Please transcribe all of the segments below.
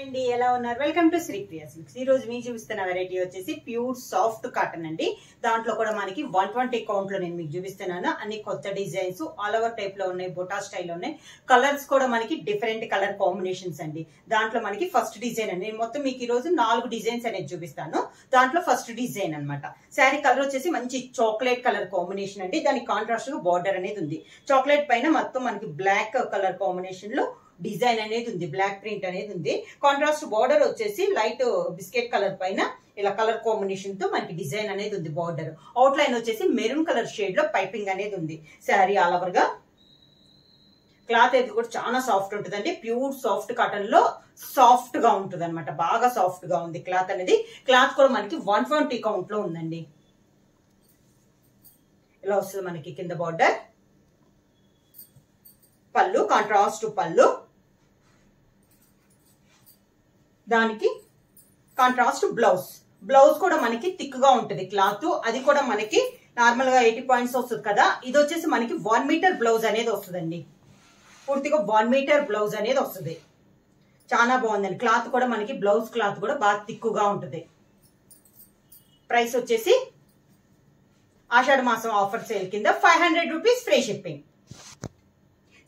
అండి ఎలా ఉన్నారు welcome to Sri Priya silks ఈ రోజు మీకు చూపిస్తున్న వెరైటీ వచ్చేసి ప్యూర్ సాఫ్ట్ కాటన్ అండి దాంట్లో కూడా మనకి 120 కౌంట్ లో నేను మీకు చూపిస్తున్నాను అన్ని కొత్త డిజైన్స్ ఆల్ ఓవర్ టైప్ లో ఉన్నాయి బొటా స్టైల్ ఉన్నాయి కలర్స్ కూడా మనకి డిఫరెంట్ కలర్ కాంబినేషన్స్ అండి దాంట్లో మనకి ఫస్ట్ డిజైన్ అండి నేను మొత్తం మీకు ఈ రోజు 4 డిజైన్స్ అనేది చూపిస్తాను దాంట్లో ఫస్ట్ డిజైన్ అన్నమాట శారీ కలర్ వచ్చేసి మంచి చాక్లెట్ కలర్ కాంబినేషన్ అండి దానికి కాంట్రాస్ట్ గా బార్డర్ అనేది ఉంది చాక్లెట్ పైన మొత్తం మనకి బ్లాక్ కలర్ కాంబినేషన్ లో డిజైన్ అనేది ఉంది బ్లాక్ ప్రింట్ అనేది ఉంది కాంట్రాస్ట్ బార్డర్ వచ్చేసి లైట్ బిస్కెట్ కలర్ పైన ఇలా కలర్ కాంబినేషన్ తో మనకి డిజైన్ అనేది ఉంది బార్డర్ అవుట్ లైన్ వచ్చేసి మెరూన్ కలర్ షేడ్ లో పైపింగ్ అనేది ఉంది శారీ ఆల్ ఓవర్ గా క్లాత్ అయితే కూడా చాలా సాఫ్ట్ ఉంటుందండి ప్యూర్ సాఫ్ట్ కాటన్ లో సాఫ్ట్ గా ఉంటుంది అనమాట బాగా సాఫ్ట్ గా ఉంది క్లాత్ అనేది క్లాత్ కూడా మనకి 120 కౌంట్ లో ఉందండి ఇలా వస్తుంది మనకి కింద బార్డర్ పళ్ళు కాంట్రాస్ట్ పళ్ళు దానికి కాంట్రాస్ట్ బ్లౌజ్ బ్లౌజ్ కూడా మనకి థిక్ గా ఉంటుంది క్లాత్ అది కూడా మనకి నార్మల్ గా 80 పాయింట్స్ వస్తుంది కదా ఇది వచ్చేసి మనకి 1 మీటర్ బ్లౌజ్ అనేది వస్తుందండి పూర్తిగా 1 మీటర్ బ్లౌజ్ అనేది వస్తుంది చాలా బాగుందండి క్లాత్ కూడా మనకి బ్లౌజ్ క్లాత్ కూడా బాగా థిక్గా ఉంటుంది ప్రైస్ వచ్చేసి ఆషాఢ మాసం ఆఫర్ సేల్ కింద 500 rupees free shipping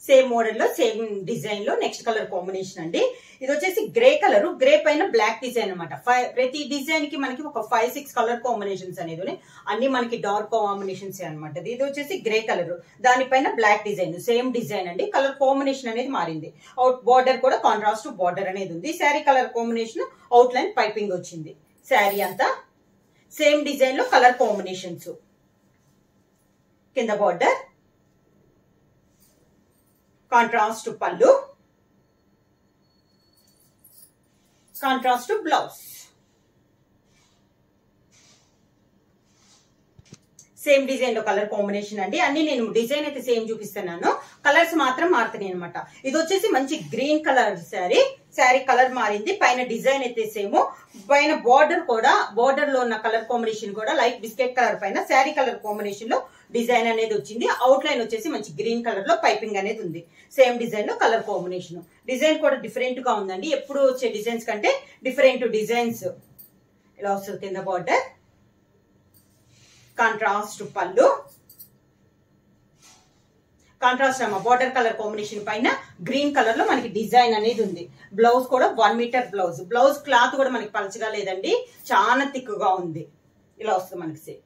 same model లో సేమ్ డిజైన్ లో నెక్స్ట్ కలర్ కాంబినేషన్ అండి ఇది వచ్చేసి గ్రే కలర్ గ్రే పైన బ్లాక్ డిజైన్ అనమాట ప్రతి డిజైన్ కి మనకి ఒక 5-6 కలర్ కాంబినేషన్స్ అనేది అన్ని మనకి డార్క్ కాంబినేషన్స్ అనమాట ఇది వచ్చేసి గ్రే కలర్ దానిపైన బ్లాక్ డిజైన్ సేమ్ డిజైన్ అండి కలర్ కాంబినేషన్ అనేది మారింది అవుట్ బార్డర్ కూడా కాంట్రాస్ట్ బార్డర్ అనేది ఉంది sari colour combination out line piping వచ్చింది శారీ అంతా సేమ్ డిజైన్ లో కలర్ కాంబినేషన్స్ కింద బార్డర్ కాంట్రాస్ట్ పళ్ళు కాంట్రాస్ట్ బ్లౌజ్ సేమ్ డిజైన్ లో కలర్ కాంబినేషన్ అండి అన్ని నేను డిజైన్ అయితే సేమ్ చూపిస్తున్నాను కలర్స్ మాత్రం మారుతున్నాయి అనమాట ఇది వచ్చేసి మంచి గ్రీన్ కలర్ శారీ కలర్ మారింది పైన డిజైన్ అయితే సేమ్ పైన బార్డర్ కూడా బార్డర్ లో ఉన్న కలర్ కాంబినేషన్ కూడా లైట్ బిస్కెట్ కలర్ పైన శారీ కలర్ కాంబినేషన్ లో డిజైన్ అనేది వచ్చింది అవుట్ లైన్ వచ్చేసి మంచి గ్రీన్ కలర్ లో పైపింగ్ అనేది ఉంది సేమ్ డిజైన్ లో కలర్ కాంబినేషన్ డిజైన్ కూడా డిఫరెంట్ గా ఉందండి ఎప్పుడు వచ్చే డిజైన్స్ కంటే డిఫరెంట్ డిజైన్స్ ఇలా వస్తుంది కింద బార్డర్ కాంట్రాస్ట్ పళ్ళు కాంట్రాస్ట్ అమ్మ బార్డర్ కలర్ కాంబినేషన్ పైన గ్రీన్ కలర్ లో మనకి డిజైన్ అనేది ఉంది బ్లౌజ్ కూడా 1 మీటర్ బ్లౌజ్ బ్లౌజ్ క్లాత్ కూడా మనకి పలచగా లేదండి చాలా థిక్ గా ఉంది ఇలా వస్తుంది మనకి సెట్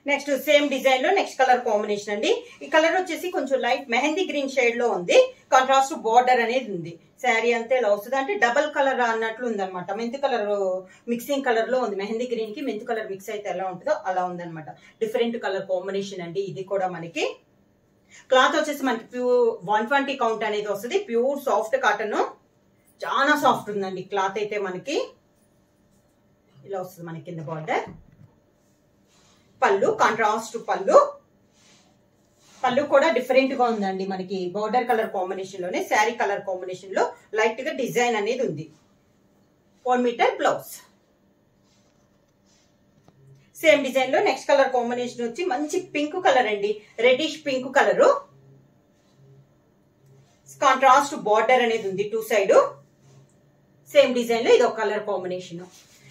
నెక్స్ట్ సేమ్ డిజైన్ లో నెక్స్ట్ కలర్ కాంబినేషన్ అండి ఈ కలర్ వచ్చేసి కొంచెం లైట్ మెహందీ గ్రీన్ షేడ్ లో ఉంది కాంట్రాస్ట్ బార్డర్ అనేది ఉంది శారీ అంతే ఇలా వస్తుంది అంటే డబల్ కలర్ అన్నట్లు ఉంది అనమాట మెంతి కలర్ మిక్సింగ్ కలర్ లో ఉంది మెహందీ గ్రీన్ కి మెంతి కలర్ మిక్స్ అయితే ఎలా ఉంటుందో అలా ఉందన్నమాట డిఫరెంట్ కలర్ కాంబినేషన్ అండి ఇది కూడా మనకి క్లాత్ వచ్చేసి మనకి ప్యూర్ 120 కౌంట్ అనేది వస్తుంది ప్యూర్ సాఫ్ట్ కాటన్ చాలా సాఫ్ట్ ఉందండి క్లాత్ అయితే మనకి ఇలా వస్తుంది మనకి కింద బార్డర్ పళ్ళు కాంట్రాస్ట్ పళ్ళు పళ్ళు కూడా డిఫరెంట్ గా ఉందండి మనకి బార్డర్ కలర్ కాంబినేషన్ లోనే శారీ కలర్ కాంబినేషన్ లో లైట్ గా డిజైన్ అనేది ఉంది 1 మీటర్ బ్లౌజ్ సేమ్ డిజైన్ లో నెక్స్ట్ కలర్ కాంబినేషన్ వచ్చి మంచి పింక్ కలర్ అండి reddish pink colour contrast border అనేది ఉంది 2 సైడ్ సేమ్ డిజైన్ లో ఇది ఒక కలర్ కాంబినేషన్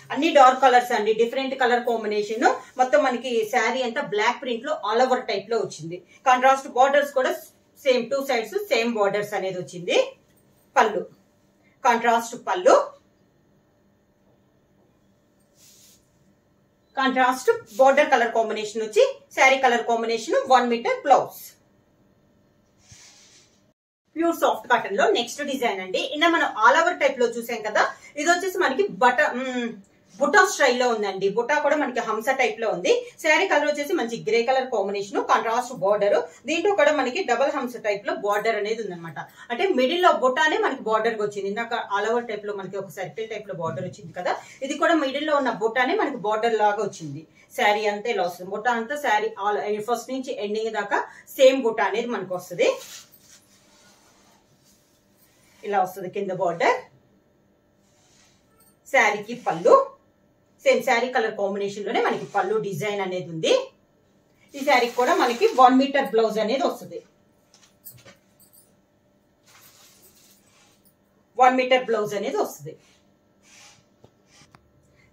అన్ని డార్క్ కలర్స్ అండి డిఫరెంట్ కలర్ కాంబినేషన్ మొత్తం మనకి శారీ అంతా బ్లాక్ ప్రింట్ లో ఆల్ ఓవర్ టైప్ లో వచ్చింది కాంట్రాస్ట్ బార్డర్స్ కూడా సేమ్ 2 సైడ్స్ సేమ్ బార్డర్స్ అనేది వచ్చింది పళ్ళు కాంట్రాస్ట్ పళ్ళు కాంట్రాస్ట్ బార్డర్ కలర్ కాంబినేషన్ వచ్చి sari colour combination 1 metre blouse pure soft cotton లో నెక్స్ట్ డిజైన్ అండి ఇలా మనం ఆల్ ఓవర్ టైప్ లో చూసాం కదా ఇది వచ్చేసి మనకి బుటా స్టైల్లో ఉందండి బుటా కూడా మనకి హంస టైప్ లో ఉంది శారీ కలర్ వచ్చేసి మంచి grey colour combination contrast border దీంట్లో కూడా మనకి డబల్ హంస టైప్ లో బార్డర్ అనేది ఉందన్నమాట అంటే మిడిల్ లో బుటానే మనకి బార్డర్ వచ్చింది ఇందాక ఆల్ ఓవర్ టైప్ లో మనకి ఒక సర్కిల్ టైప్ లో బార్డర్ వచ్చింది కదా ఇది కూడా మిడిల్ లో ఉన్న బుటానే మనకి బార్డర్ లాగా వచ్చింది శారీ అంతా ఇలా వస్తుంది బుటా అంతా శారీ ఫస్ట్ నుంచి ఎండింగ్ దాకా సేమ్ బుటా అనేది మనకు వస్తుంది ఇలా వస్తుంది కింద బార్డర్ శారీకి పళ్ళు సేమ్ శారీ కలర్ కాంబినేషన్ లోనే మనకి పళ్ళు డిజైన్ అనేది ఉంది ఈ శారీకి కూడా మనకి 1 మీటర్ బ్లౌజ్ అనేది వస్తుంది 1 మీటర్ బ్లౌజ్ అనేది వస్తుంది.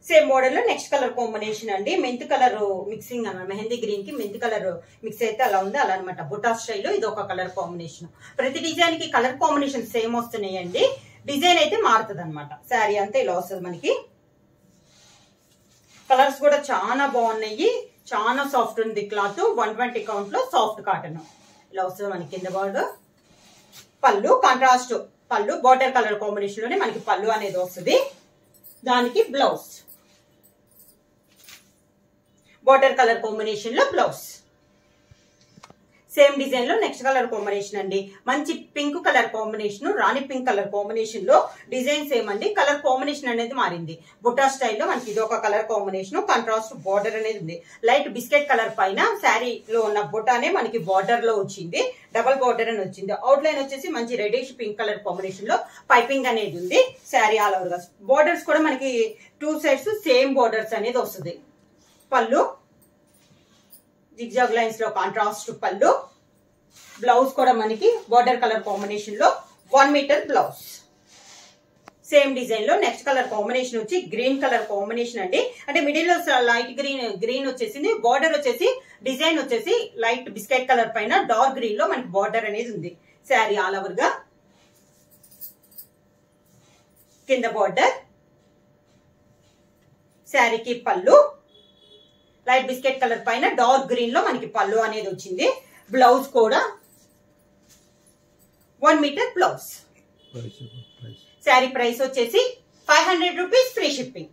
సేమ్ మోడల్ లో నెక్స్ట్ కలర్ కాంబినేషన్ అండి. మెంత్ కలర్ మిక్సింగ్ అన్నమాట. మెహందీ గ్రీన్ కి మెంత్ కలర్ మిక్స్ అయితే అలా ఉంది, అలా అనమాట. బుటా స్టైల్లో ఇది ఒక కలర్ కాంబినేషన్. ప్రతి డిజైన్ కి కలర్ కాంబినేషన్ సేమ్ వస్తున్నాయండి, డిజైన్ అయితే మారుతుంది అనమాట. శారీ అంతా ఇలా వస్తుంది మనకి. కలర్స్ కూడా చాలా బాగున్నాయి, చాలా సాఫ్ట్ ఉంది క్లాత్. 120 కౌంట్ లో సాఫ్ట్ కాటన్ ఇలా వస్తుంది మనకి. కింద బార్డర్, పళ్ళు కాంట్రాస్ట్ పళ్ళు, బార్డర్ కలర్ కాంబినేషన్ లోనే మనకి పళ్ళు అనేది వస్తుంది. దానికి బ్లౌజ్ బార్డర్ కలర్ కాంబినేషన్ లో బ్లౌజ్. సేమ్ డిజైన్ లో నెక్స్ట్ కలర్ కాంబినేషన్ అండి. మంచి పింక్ కలర్ కాంబినేషన్, రాణి పింక్ కలర్ కాంబినేషన్ లో డిజైన్ సేమ్ అండి, కలర్ కాంబినేషన్ అనేది మారింది. బుట్టా స్టైల్లో మనకి ఇది ఒక కలర్ కాంబినేషన్, కాంట్రాస్ట్ బార్డర్ అనేది ఉంది. లైట్ బిస్కెట్ కలర్ పైన శారీలో ఉన్న బుట్టానే మనకి బార్డర్ లో వచ్చింది, డబల్ బార్డర్ అని వచ్చింది. అవుట్ లైన్ వచ్చేసి మంచి రెడిష్ పింక్ కలర్ కాంబినేషన్ లో పైపింగ్ అనేది ఉంది. శారీ ఆల్ ఓవర్ గా బార్డర్స్ కూడా మనకి 2 సైడ్స్ సేమ్ బార్డర్స్ అనేది వస్తుంది. పళ్ళు జిగ్జాగ్ లైన్స్ లో కాంట్రాస్ట్ పళ్ళు, బ్లౌజ్ కూడా మనకి బార్డర్ కలర్ కాంబినేషన్ లో 1 మీటర్ బ్లౌజ్. సేమ్ డిజైన్ లో నెక్స్ట్ కలర్ కాంబినేషన్ వచ్చి గ్రీన్ కలర్ కాంబినేషన్ అండి. అంటే మిడిల్ లో లైట్ గ్రీన్ వచ్చేసింది, బార్డర్ వచ్చేసి డిజైన్ వచ్చేసి లైట్ బిస్కెట్ కలర్ పైన డార్క్ గ్రీన్ లో మనకి బార్డర్ అనేది ఉంది. శారీ ఆల్ ఓవర్ గా కింద బార్డర్, శారీకి పళ్ళు లైట్ బిస్కెట్ కలర్ పైన డార్క్ గ్రీన్ లో మనకి పళ్ళు అనేది వచ్చింది. బ్లౌజ్ కూడా 1 మీటర్ బ్లౌజ్. శారీ ప్రైస్ వచ్చేసి 500 rupees, free shipping.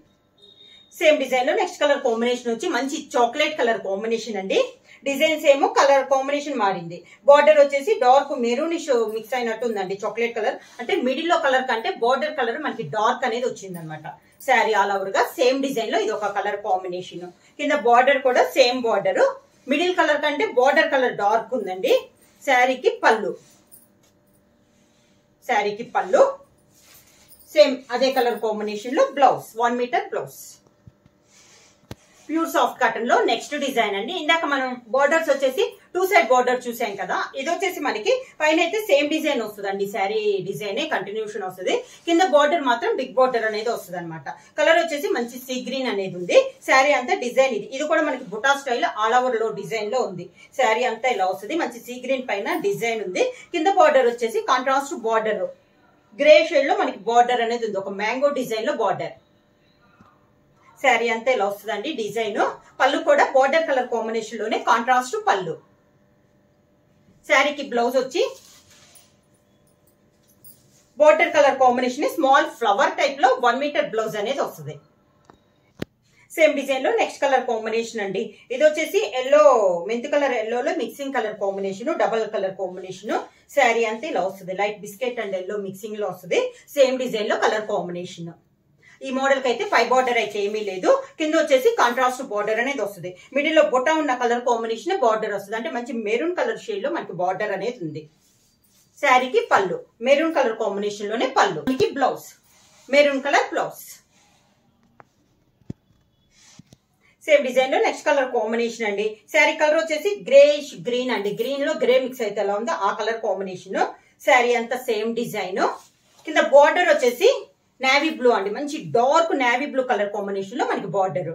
Same design లో నెక్స్ట్ కలర్ కాంబినేషన్ వచ్చి మంచి చాక్లెట్ కలర్ కాంబినేషన్ అండి. డిజైన్స్ ఏమో కలర్ కాంబినేషన్ మారింది. బార్డర్ వచ్చేసి డార్క్ మెరూనిష్ మిక్స్ అయినట్టు ఉందండి. చాక్లెట్ కలర్ అంటే మిడిల్ లో కలర్ కంటే బార్డర్ కలర్ మనకి డార్క్ అనేది వచ్చింది అనమాట. శారీ ఆల్ ఓవర్ గా సేమ్ డిజైన్ లో ఇది ఒక కలర్ కాంబినేషన్. కింద బార్డర్ కూడా సేమ్ బార్డర్, మిడిల్ కలర్ కంటే బార్డర్ కలర్ డార్క్ ఉందండి. శారీకి పళ్ళు, శారీకి పళ్ళు సేమ్ అదే కలర్ కాంబినేషన్ లో blouse 1 metre blouse. Pure soft cotton లో నెక్స్ట్ డిజైన్ అండి. ఇందాక మనం బార్డర్స్ వచ్చేసి 2 సైడ్ బార్డర్ చూసాం కదా, ఇది వచ్చేసి మనకి పైన అయితే సేమ్ డిజైన్ వస్తుందండి. శారీ డిజైన్ కంటిన్యూషన్ వస్తుంది, కింద బార్డర్ మాత్రం బిగ్ బార్డర్ అనేది వస్తుంది అనమాట. కలర్ వచ్చేసి మంచి సీ గ్రీన్ అనేది ఉంది. శారీ అంతా డిజైన్ ఇది కూడా మనకి బుటా స్టైల్ ఆల్ ఓవర్ లో డిజైన్ లో ఉంది. శారీ అంతా ఇలా వస్తుంది, మంచి సీ గ్రీన్ పైన డిజైన్ ఉంది. కింద బార్డర్ వచ్చేసి కాంట్రాస్ట్ బార్డర్ గ్రే షేడ్ లో మనకి బార్డర్ అనేది ఉంది, ఒక మ్యాంగో డిజైన్ లో బార్డర్. శారీ అంతా ఇలా వస్తుందండి డిజైన్. పళ్ళు కూడా బార్డర్ కలర్ కాంబినేషన్ లోనే కాంట్రాస్ట్ పళ్ళు. శారీకి బ్లౌజ్ వచ్చి border colour combination small flower type లో 1 మీటర్ బ్లౌజ్ అనేది వస్తుంది. సేమ్ డిజైన్ లో నెక్స్ట్ కలర్ కాంబినేషన్ అండి. ఇది వచ్చేసి ఎల్లో, మెంత్ కలర్ ఎల్లోలో mixing colour combination, double colour combination. Sari అంతా ఇలా వస్తుంది, light biscuit and yellow mixing లో వస్తుంది. సేమ్ డిజైన్ లో కలర్ కాంబినేషన్. ఈ మోడల్ కి అయితే 5 బార్డర్ అయితే ఏమీ లేదు, కింద వచ్చేసి కాంట్రాస్ట్ బార్డర్ అనేది వస్తుంది. మిడిల్ లో బొట్ట ఉన్న కలర్ కాంబినేషన్ బార్డర్ వస్తుంది, అంటే మంచి మెరూన్ కలర్ షేడ్ లో మనకి బార్డర్ అనేది ఉంది. శారీకి పళ్ళు మెరూన్ కలర్ కాంబినేషన్ లోనే పళ్ళు, మనకి blouse maroon colour blouse. Same design లో నెక్స్ట్ కలర్ కాంబినేషన్ అండి. శారీ కలర్ వచ్చేసి గ్రేష్ గ్రీన్ అండి, గ్రీన్ లో గ్రే మిక్స్ అయితే ఎలా ఉందో ఆ కలర్ కాంబినేషన్. శారీ అంతా సేమ్ డిజైన్. కింద బార్డర్ వచ్చేసి నేవీ బ్లూ అండి, మంచి dark navy blue colour combination లో మనకి బార్డర్.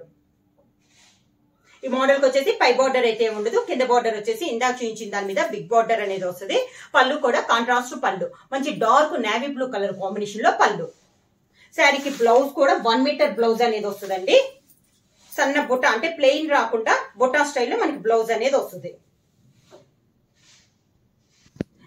ఈ మోడల్ కి వచ్చేసి 5 బార్డర్ అయితే ఉండదు, కింద బార్డర్ వచ్చేసి ఇందాక చూపించిన దాని మీద బిగ్ బార్డర్ అనేది వస్తుంది. పళ్ళు కూడా కాంట్రాస్ట్ పళ్ళు, మంచి dark navy blue colour combination లో పళ్ళు. శారీకి బ్లౌజ్ కూడా 1 మీటర్ బ్లౌజ్ అనేది వస్తుందండి. సన్న బుట్ట అంటే ప్లెయిన్ రాకుండా బుట్టా స్టైల్లో మనకి బ్లౌజ్ అనేది వస్తుంది.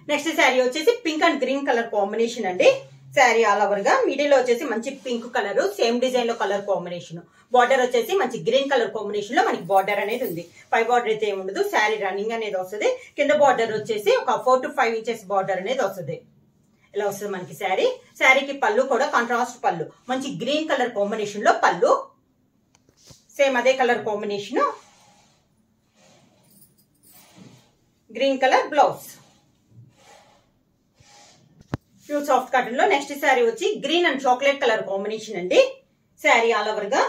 నెక్స్ట్ శారీ వచ్చేసి pink and green colour combination అండి. శారీ ఆల్ ఓవర్ గా మిడిల్ లో వచ్చేసి మంచి పింక్ కలర్, సేమ్ డిజైన్ లో కలర్ కాంబినేషన్. బార్డర్ వచ్చేసి మంచి గ్రీన్ కలర్ కాంబినేషన్ లో మనకి బార్డర్ అనేది ఉంది. 5 బార్డర్ అయితే ఏమి ఉండదు. శారీ రన్నింగ్ అనేది వస్తుంది. కింద బార్డర్ వచ్చేసి ఒక 4 to 5 ఇంచెస్ బార్డర్ అనేది వస్తుంది. ఇలా వస్తుంది మనకి శారీ. శారీకి పళ్ళు కూడా కాంట్రాస్ట్ పళ్ళు, మంచి గ్రీన్ కలర్ కాంబినేషన్ లో పళ్ళు. సేమ్ అదే colour combination, green colour blouse. Pure soft cotton లో నెక్స్ట్ శారీ వచ్చి green and chocolate colour combination అండి. శారీ ఆల్ ఓవర్ గా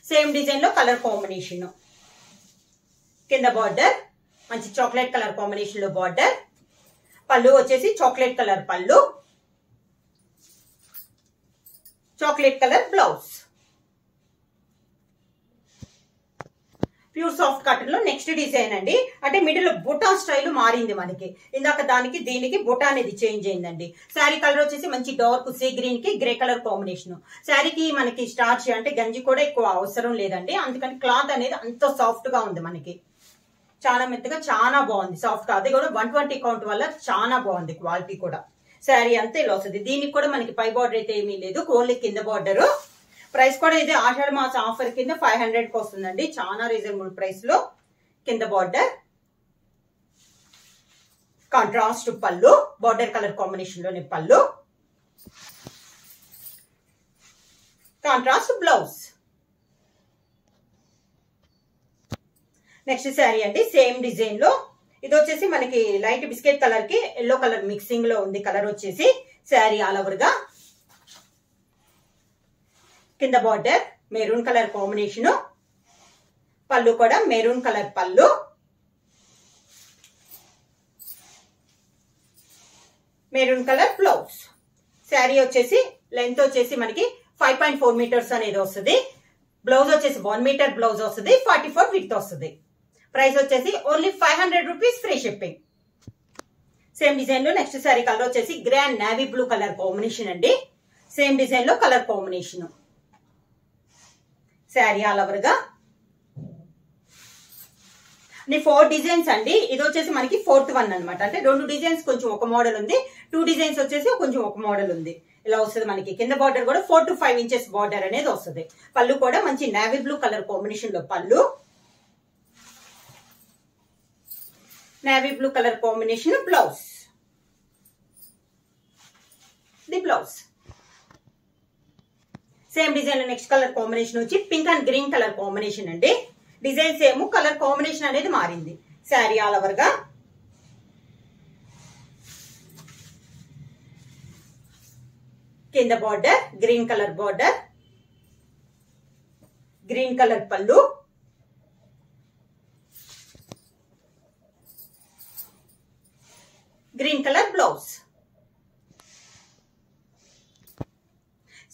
సేమ్ డిజైన్ లో కలర్ కాంబినేషన్. కింద బార్డర్ మంచి చాక్లెట్ కలర్ కాంబినేషన్ లో బార్డర్. పళ్ళు వచ్చేసి చాక్లెట్ కలర్ పళ్ళు. Chocolate colour blouse. Pure soft cotton లో నెక్స్ట్ డిజైన్ అండి. అంటే మిడిల్ బుటా స్టైల్ మారింది మనకి. ఇందాక దానికి దీనికి బుటా అనేది చేంజ్ అయిందండి. శారీ కలర్ వచ్చేసి మంచి డార్క్ సీ గ్రీన్ కి గ్రే కలర్ కాంబినేషన్. శారీకి మనకి స్టార్చ్ అంటే గంజి కూడా ఎక్కువ అవసరం లేదండి. అందుకని క్లాత్ అనేది అంత సాఫ్ట్ గా ఉంది మనకి. చాలా మెత్తగా చాలా బాగుంది సాఫ్ట్ గా. అది కూడా 120 కౌంట్ వల్ల చాలా బాగుంది క్వాలిటీ కూడా. శారీ అంతా ఇలా వస్తుంది. దీనికి కూడా మనకి పై బార్డర్ అయితే ఏమీ లేదు, ఓన్లీ కింద బార్డర్. ప్రైస్ కూడా ఇది ఆషాఢ మాస ఆఫర్ కింద 500 కి వస్తుందండి. చాలా రీజనబుల్ ప్రైస్ లో. కింద బార్డర్, కాంట్రాస్ట్ పళ్ళు, బార్డర్ కలర్ కాంబినేషన్ లోని పళ్ళు, కాంట్రాస్ట్ బ్లౌజ్. నెక్స్ట్ శారీ అండి సేమ్ డిజైన్ లో. ఇది వచ్చేసి మనకి లైట్ బిస్కెట్ కలర్ కి ఎల్లో కలర్ మిక్సింగ్ లో ఉంది. కలర్ వచ్చేసి శారీ ఆల్ ఓవర్ గా. కింద బార్డర్ మెరూన్ కలర్ కాంబినేషన్, పళ్ళు కూడా మెరూన్ కలర్ పళ్ళు, మెరూన్ కలర్ బ్లౌజ్. శారీ వచ్చేసి లెంత్ వచ్చేసి మనకి 5.4 మీటర్స్ అనేది వస్తుంది. బ్లౌజ్ వచ్చేసి 1 మీటర్ బ్లౌజ్ వస్తుంది. 44 విడ్త్ వస్తుంది. ప్రైస్ వచ్చేసి only 500 rupees, free shipping. Same design లో నెక్స్ట్ శారీ కలర్ వచ్చేసి grand navy blue colour combination అండి. సేమ్ డిజైన్ లో colour combination. Sari all over గా 4 డిజైన్స్ అండి. ఇది వచ్చేసి మనకి 4th వన్ అనమాట. అంటే 2 డిజైన్స్ కొంచెం ఒక మోడల్ ఉంది, 2 డిజైన్స్ వచ్చేసి కొంచెం ఒక మోడల్ ఉంది. ఇలా వస్తుంది మనకి. కింద బార్డర్ కూడా 4 to 5 ఇంచెస్ బార్డర్ అనేది వస్తుంది. పళ్ళు కూడా మంచి నేవీ బ్లూ కలర్ కాంబినేషన్ లో పళ్ళు, navy blue colour combination blouse. The blouse. Same design లో నెక్స్ట్ కలర్ కాంబినేషన్ వచ్చి pink and green colour combination అండి. డిజైన్ సేమ్, కలర్ కాంబినేషన్ అనేది మారింది. శారీ ఆల్ ఓవర్ గా. కింద border green colour border, green colour పళ్ళు, green colour blouse.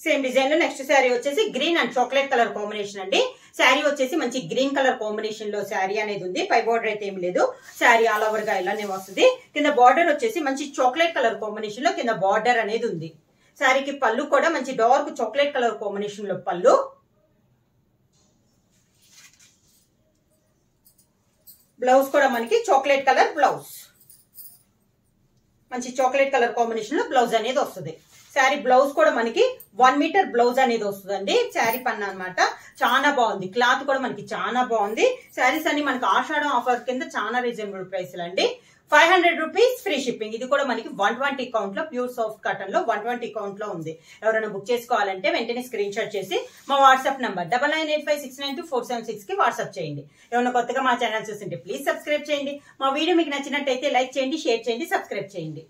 Same design లో next sari వచ్చేసి green and chocolate colour combination అండి. శారీ వచ్చేసి మంచి గ్రీన్ కలర్ కాంబినేషన్ లో శారీ అనేది ఉంది. పై బార్డర్ అయితే ఏమి లేదు. శారీ ఆల్ ఓవర్ గా ఇలానే వస్తుంది. కింద బార్డర్ వచ్చేసి మంచి చాక్లెట్ కలర్ కాంబినేషన్ లో కింద బార్డర్ అనేది ఉంది. శారీకి పళ్ళు కూడా మంచి డార్క్ చాక్లెట్ కలర్ కాంబినేషన్ లో పళ్ళు, బ్లౌజ్ కూడా మనకి చాక్లెట్ కలర్ బ్లౌజ్. మంచి చాక్లెట్ కలర్ కాంబినేషన్ లో బ్లౌజ్ అనేది వస్తుంది. శారీ బ్లౌజ్ కూడా మనకి 1 మీటర్ బ్లౌజ్ అనేది వస్తుందండి. శారీ పన్ను అనమాట. చాలా బాగుంది. క్లాత్ కూడా మనకి చాలా బాగుంది. శారీస్ అన్ని మనకి ఆషాఢం ఆఫర్ కింద చాలా రీజనబుల్ ప్రైస్లు అండి. 500 రూపీస్, ఫ్రీ షిప్పింగ్. ఇది కూడా మనకి 120 కౌంట్ లో ప్యూర్ సాఫ్ట్ కాటన్ లో 120 కౌంట్ లో ఉంది. ఎవరైనా బుక్ చేసుకోవాలంటే వెంటనే స్క్రీన్ షాట్ చేసి మా వాట్సాప్ నంబర్ 9985692476 కి వాట్సాప్ చేయండి. ఏమైనా కొత్తగా మా ఛానల్ చూస్తుంటే ప్లీజ్ సబ్స్క్రైబ్ చేయండి. మా వీడియో మీకు నచ్చినట్టయితే లైక్ చేయండి, షేర్ చేయండి, సబ్స్క్రైబ్ చేయండి.